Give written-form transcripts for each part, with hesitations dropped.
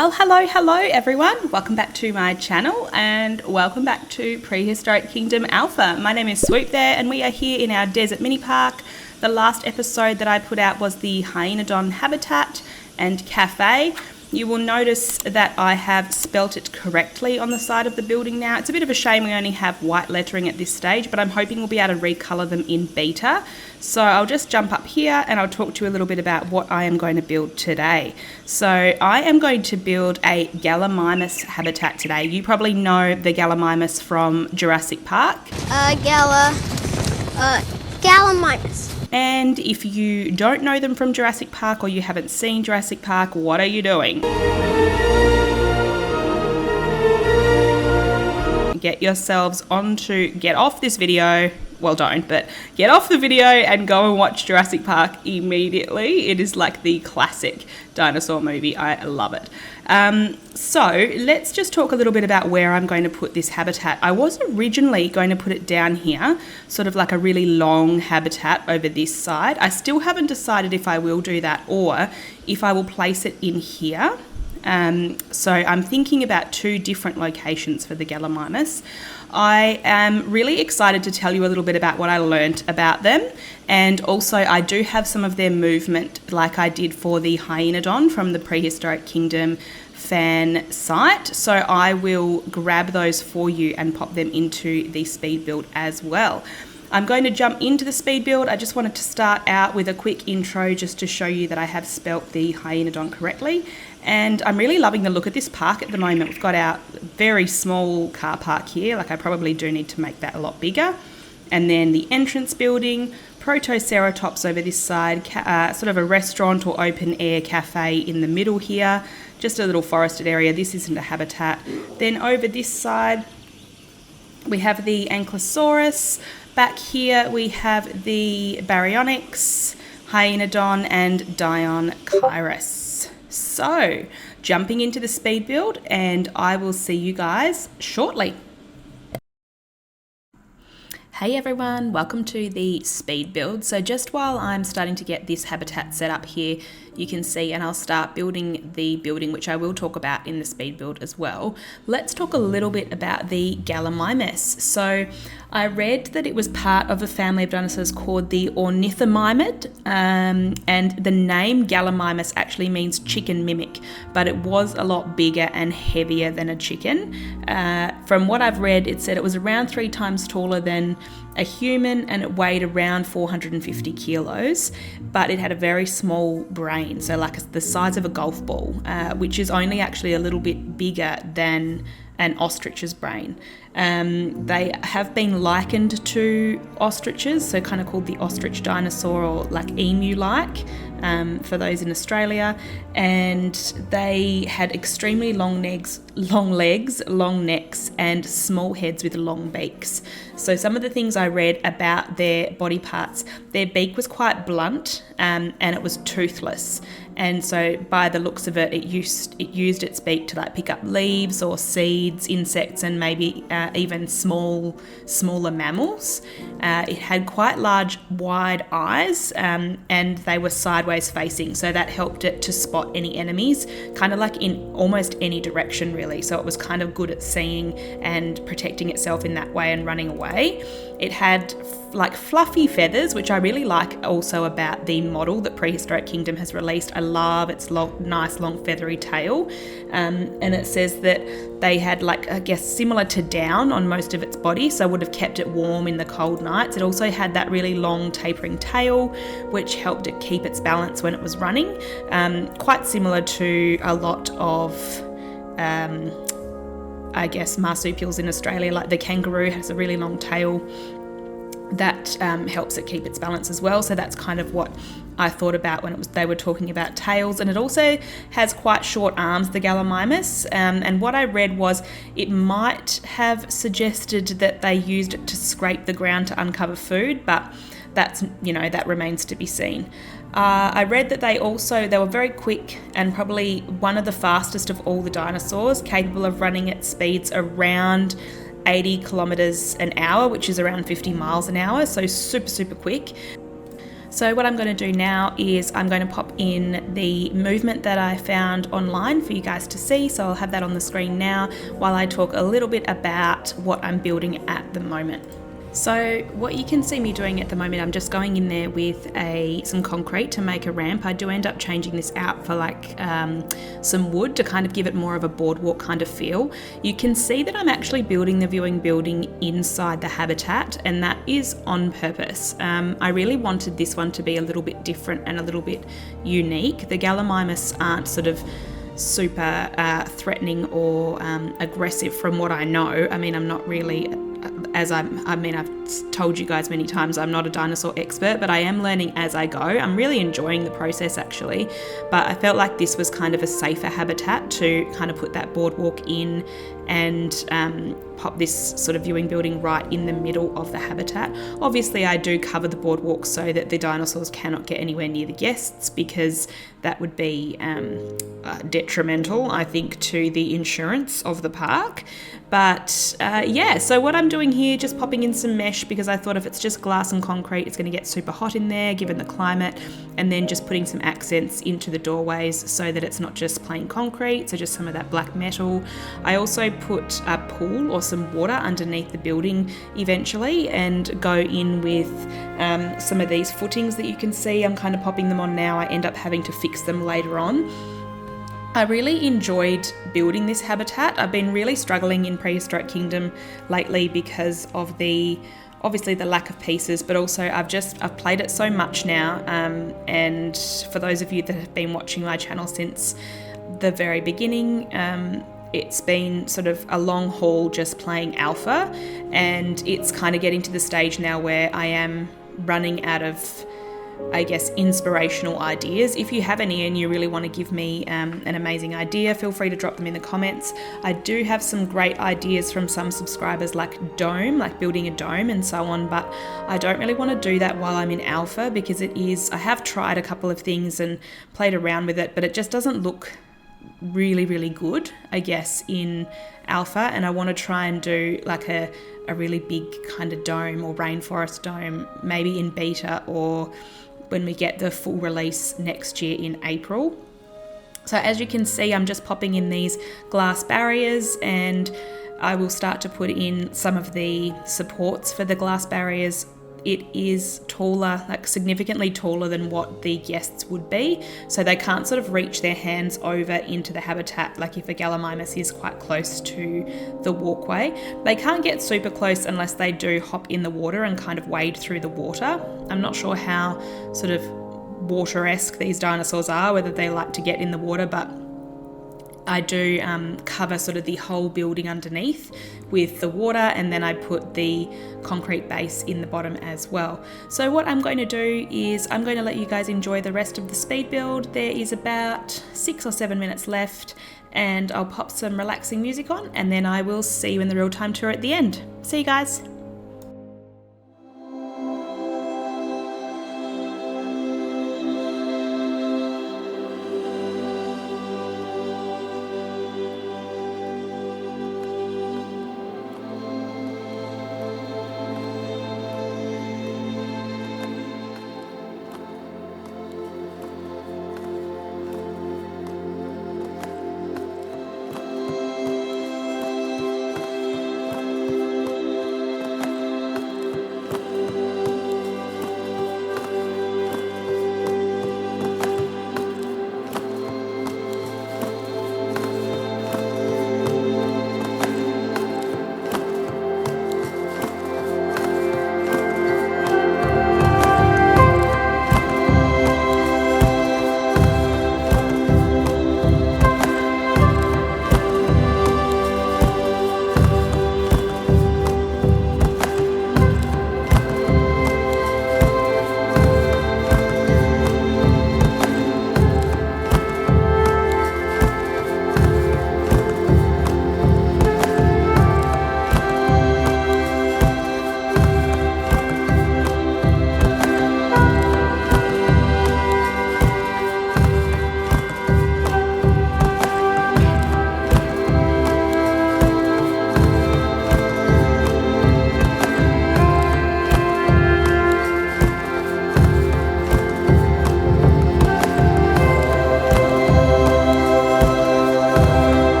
Well, hello everyone. Welcome back to my channel and welcome back to Prehistoric Kingdom Alpha. My name is Swoop there and we are here in our desert mini park. The last episode that I put out was the Hyaenodon habitat and cafe. You will notice that I have spelt it correctly on the side of the building now. It's a bit of a shame we only have white lettering at this stage, but I'm hoping we'll be able to recolour them in beta. So I'll just jump up here and I'll talk to you a little bit about what I am going to build today. So I am going to build a Gallimimus habitat today. You probably know the Gallimimus from Jurassic Park. Gallimimus. And if you don't know them from Jurassic Park or you haven't seen Jurassic Park, what are you doing? Get off this video. Well, don't, but get off the video and go and watch Jurassic Park immediately. It is like the classic dinosaur movie. I love it. So let's just talk a little bit about where I'm going to put this habitat. I was originally going to put it down here, sort of like a really long habitat over this side. I still haven't decided if I will do that or if I will place it in here. So I'm thinking about two different locations for the Gallimimus. I am really excited to tell you a little bit about what I learnt about them, and also I do have some of their movement like I did for the Hyaenodon from the Prehistoric Kingdom fan site, so I will grab those for you and pop them into the speed build as well. I'm going to jump into the speed build. I just wanted to start out with a quick intro just to show you that I have spelt the Hyaenodon correctly. And I'm really loving the look of this park at the moment. We've got our very small car park here. Like I probably do need to make that a lot bigger. And then the entrance building, Protoceratops over this side, sort of a restaurant or open air cafe in the middle here. Just a little forested area. This isn't a habitat. Then over this side, we have the Ankylosaurus. Back here we have the Baryonyx, Hyaenodon and Dionchirus. So, jumping into the speed build and I will see you guys shortly. Hey everyone, welcome to the speed build. So just while I'm starting to get this habitat set up here, you can see, and I'll start building the building, which I will talk about in the speed build as well. Let's talk a little bit about the Gallimimus. So I read that it was part of a family of dinosaurs called the Ornithomimid, and the name Gallimimus actually means chicken mimic, but it was a lot bigger and heavier than a chicken. From what I've read, it said it was around 3 times taller than a human and it weighed around 450 kilos, but it had a very small brain, so like the size of a golf ball, which is only actually a little bit bigger than an ostrich's brain. They have been likened to ostriches, so kind of called the ostrich dinosaur or like emu-like for those in Australia, and they had extremely long legs, long necks, and small heads with long beaks. So some of the things I read about their body parts, their beak was quite blunt and it was toothless. And so by the looks of it, it used its beak to like pick up leaves or seeds, insects, and maybe even smaller mammals. It had quite large, wide eyes, and they were sideways facing, so that helped it to spot any enemies, kind of like in almost any direction really. So it was kind of good at seeing and protecting itself in that way and running away. It had like fluffy feathers, which I really like also about the model that Prehistoric Kingdom has released. I love its nice long feathery tail, and it says that they had like, I guess, similar to down on most of its body, so would have kept it warm in the cold nights. It also had that really long tapering tail, which helped it keep its balance when it was running, quite similar to a lot of I guess marsupials in Australia, like the kangaroo has a really long tail that helps it keep its balance as well. So that's kind of what I thought about when they were talking about tails. And it also has quite short arms, the Gallimimus, and what I read was it might have suggested that they used it to scrape the ground to uncover food, but that's, that remains to be seen. I read that they were very quick and probably one of the fastest of all the dinosaurs, capable of running at speeds around 80 kilometers an hour, which is around 50 miles an hour, so super quick. So what I'm going to do now is I'm going to pop in the movement that I found online for you guys to see. So I'll have that on the screen now while I talk a little bit about what I'm building at the moment. So what you can see me doing at the moment, I'm just going in there with some concrete to make a ramp. I do end up changing this out for some wood to kind of give it more of a boardwalk kind of feel. You can see that I'm actually building the viewing building inside the habitat, and that is on purpose. I really wanted this one to be a little bit different and a little bit unique. The Gallimimus aren't sort of super threatening or aggressive from what I know. I mean, I'm not really... I've told you guys many times I'm not a dinosaur expert, but I am learning as I go. I'm really enjoying the process actually, but I felt like this was kind of a safer habitat to kind of put that boardwalk in and pop this sort of viewing building right in the middle of the habitat. Obviously I do cover the boardwalk so that the dinosaurs cannot get anywhere near the guests, because that would be detrimental, I think, to the insurance of the park. But so what I'm doing here, just popping in some mesh, because I thought if it's just glass and concrete, it's going to get super hot in there given the climate, and then just putting some accents into the doorways so that it's not just plain concrete, so just some of that black metal. I also put a pool or some water underneath the building eventually, and go in with some of these footings that you can see. I'm kind of popping them on now. I end up having to fix them later on. I really enjoyed building this habitat. I've been really struggling in Prehistoric Kingdom lately because of obviously the lack of pieces, but also I've played it so much now, and for those of you that have been watching my channel since the very beginning, it's been sort of a long haul just playing alpha, and it's kind of getting to the stage now where I am running out of, I guess, inspirational ideas. If you have any and you really want to give me an amazing idea, feel free to drop them in the comments. I do have some great ideas from some subscribers, like building a dome and so on, but I don't really want to do that while I'm in alpha, because I have tried a couple of things and played around with it, but it just doesn't look really, really good, I guess, in alpha. And I want to try and do like a really big kind of dome or rainforest dome, maybe in beta or when we get the full release next year in April. So as you can see, I'm just popping in these glass barriers, and I will start to put in some of the supports for the glass barriers. It is taller, like significantly taller than what the guests would be, so they can't sort of reach their hands over into the habitat. Like if a Gallimimus is quite close to the walkway, they can't get super close unless they do hop in the water and kind of wade through the water. I'm not sure how sort of water-esque these dinosaurs are, whether they like to get in the water, but I do cover sort of the whole building underneath with the water, and then I put the concrete base in the bottom as well. So what I'm going to do is I'm going to let you guys enjoy the rest of the speed build. There is about 6 or 7 minutes left, and I'll pop some relaxing music on, and then I will see you in the real-time tour at the end. See you guys.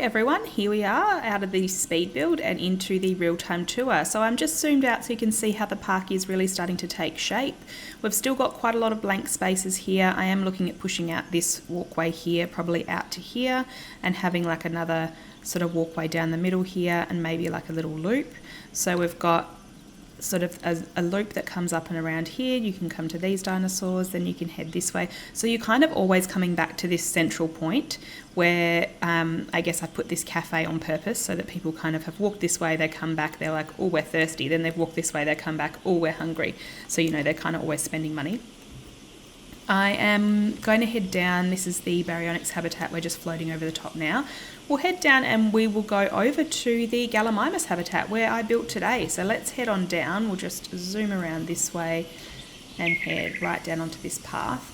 everyone, here we are out of the speed build and into the real-time tour. So I'm just zoomed out so you can see how the park is really starting to take shape. We've still got quite a lot of blank spaces here. I am looking at pushing out this walkway here, probably out to here, and having like another sort of walkway down the middle here and maybe like a little loop. So we've got sort of a loop that comes up and around here. You can come to these dinosaurs, then you can head this way. So you're kind of always coming back to this central point where I guess I put this cafe on purpose so that people kind of have walked this way, they come back, they're like, oh, we're thirsty. Then they've walked this way, they come back, oh, we're hungry. So, you know, they're kind of always spending money. I am going to head down. This is the Baryonyx habitat. We're just floating over the top now. We'll head down and we will go over to the Gallimimus habitat where I built today. So let's head on down. We'll just zoom around this way and head right down onto this path.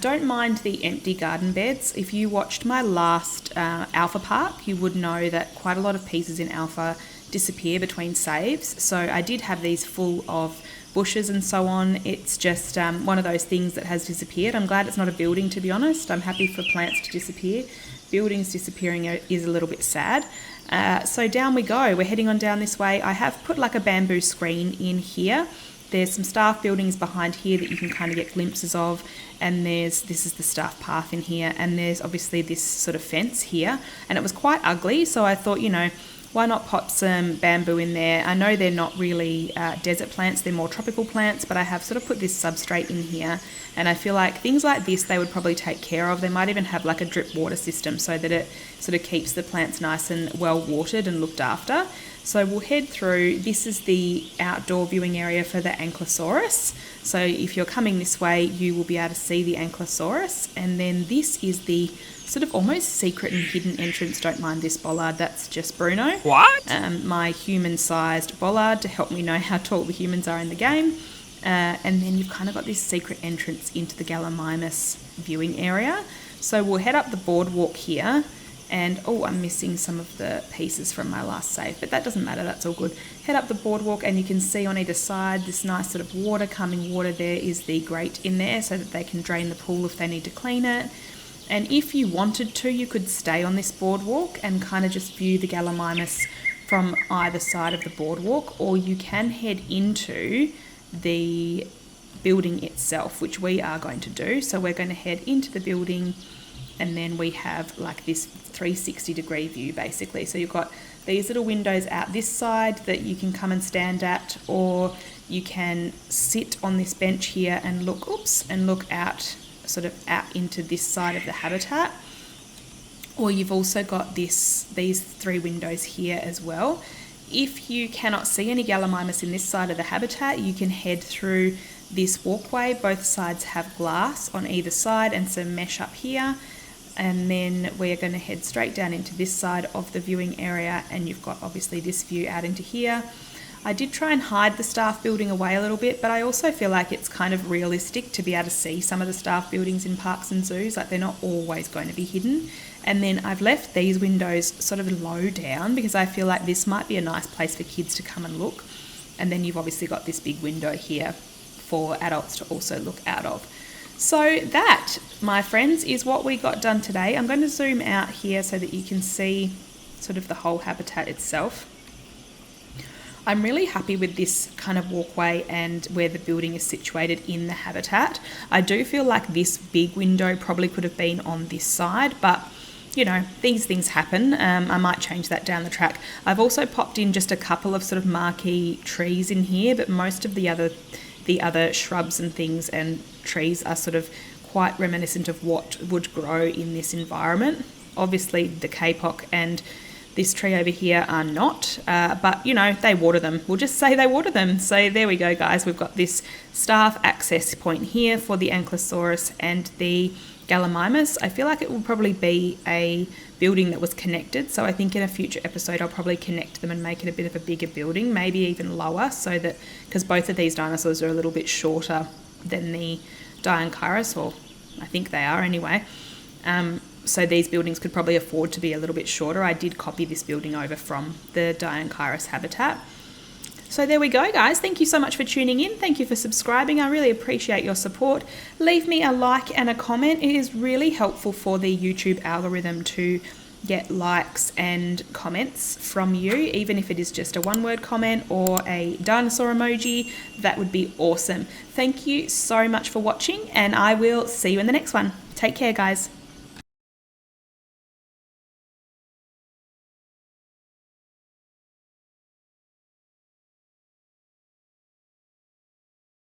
Don't mind the empty garden beds. If you watched my last Alpha Park, you would know that quite a lot of pieces in Alpha disappear between saves. So I did have these full of bushes and so on. It's just one of those things that has disappeared. I'm glad it's not a building, to be honest. I'm happy for plants to disappear. Buildings disappearing is a little bit sad. So down we go. We're heading on down this way. I have put like a bamboo screen in here. There's some staff buildings behind here that you can kind of get glimpses of, and this is the staff path in here, and there's obviously this sort of fence here, and it was quite ugly, so I thought, you know, why not pop some bamboo in there? I know they're not really desert plants, they're more tropical plants, but I have sort of put this substrate in here, and I feel like things like this they would probably take care of. They might even have like a drip water system so that it sort of keeps the plants nice and well watered and looked after. So we'll head through. This is the outdoor viewing area for the Ankylosaurus. So if you're coming this way, you will be able to see the Ankylosaurus. And then this is the sort of almost secret and hidden entrance. Don't mind this bollard, that's just Bruno. What? My human-sized bollard to help me know how tall the humans are in the game. And then you've kind of got this secret entrance into the Gallimimus viewing area. So we'll head up the boardwalk here. And, oh, I'm missing some of the pieces from my last save, but that doesn't matter, that's all good. Head up the boardwalk and you can see on either side this nice sort of coming water. There is the grate in there so that they can drain the pool if they need to clean it. And if you wanted to, you could stay on this boardwalk and kind of just view the Gallimimus from either side of the boardwalk, or you can head into the building itself, which we are going to do. So we're going to head into the building, and then we have like this 360-degree view basically. So you've got these little windows out this side that you can come and stand at, or you can sit on this bench here and look out, sort of out into this side of the habitat. Or you've also got these 3 windows here as well. If you cannot see any Gallimimus in this side of the habitat, you can head through this walkway. Both sides have glass on either side and some mesh up here. And then we're going to head straight down into this side of the viewing area, and you've got obviously this view out into here. I did try and hide the staff building away a little bit, but I also feel like it's kind of realistic to be able to see some of the staff buildings in parks and zoos. Like, they're not always going to be hidden. And then I've left these windows sort of low down because I feel like this might be a nice place for kids to come and look. And then you've obviously got this big window here for adults to also look out of. So that, my friends, is what we got done today. I'm going to zoom out here so that you can see sort of the whole habitat itself. I'm really happy with this kind of walkway and where the building is situated in the habitat. I do feel like this big window probably could have been on this side, but you know, these things happen. I might change that down the track. I've also popped in just a couple of sort of marquee trees in here, but most of the other shrubs and things and trees are sort of quite reminiscent of what would grow in this environment. Obviously the kapok and this tree over here are not, but you know, they water them. We'll just say they water them. So there we go, guys. We've got this staff access point here for the Ankylosaurus and the Gallimimus. I feel like it will probably be a building that was connected, so I think in a future episode I'll probably connect them and make it a bit of a bigger building, maybe even lower, so that, because both of these dinosaurs are a little bit shorter than the Dianchyrus, or I think they are anyway, so these buildings could probably afford to be a little bit shorter. I did copy this building over from the Dianchyrus habitat. So there we go, guys. Thank you so much for tuning in. Thank you for subscribing. I really appreciate your support. Leave me a like and a comment. It is really helpful for the YouTube algorithm to get likes and comments from you, even if it is just a one-word comment or a dinosaur emoji. That would be awesome. Thank you so much for watching, and I will see you in the next one. Take care, guys.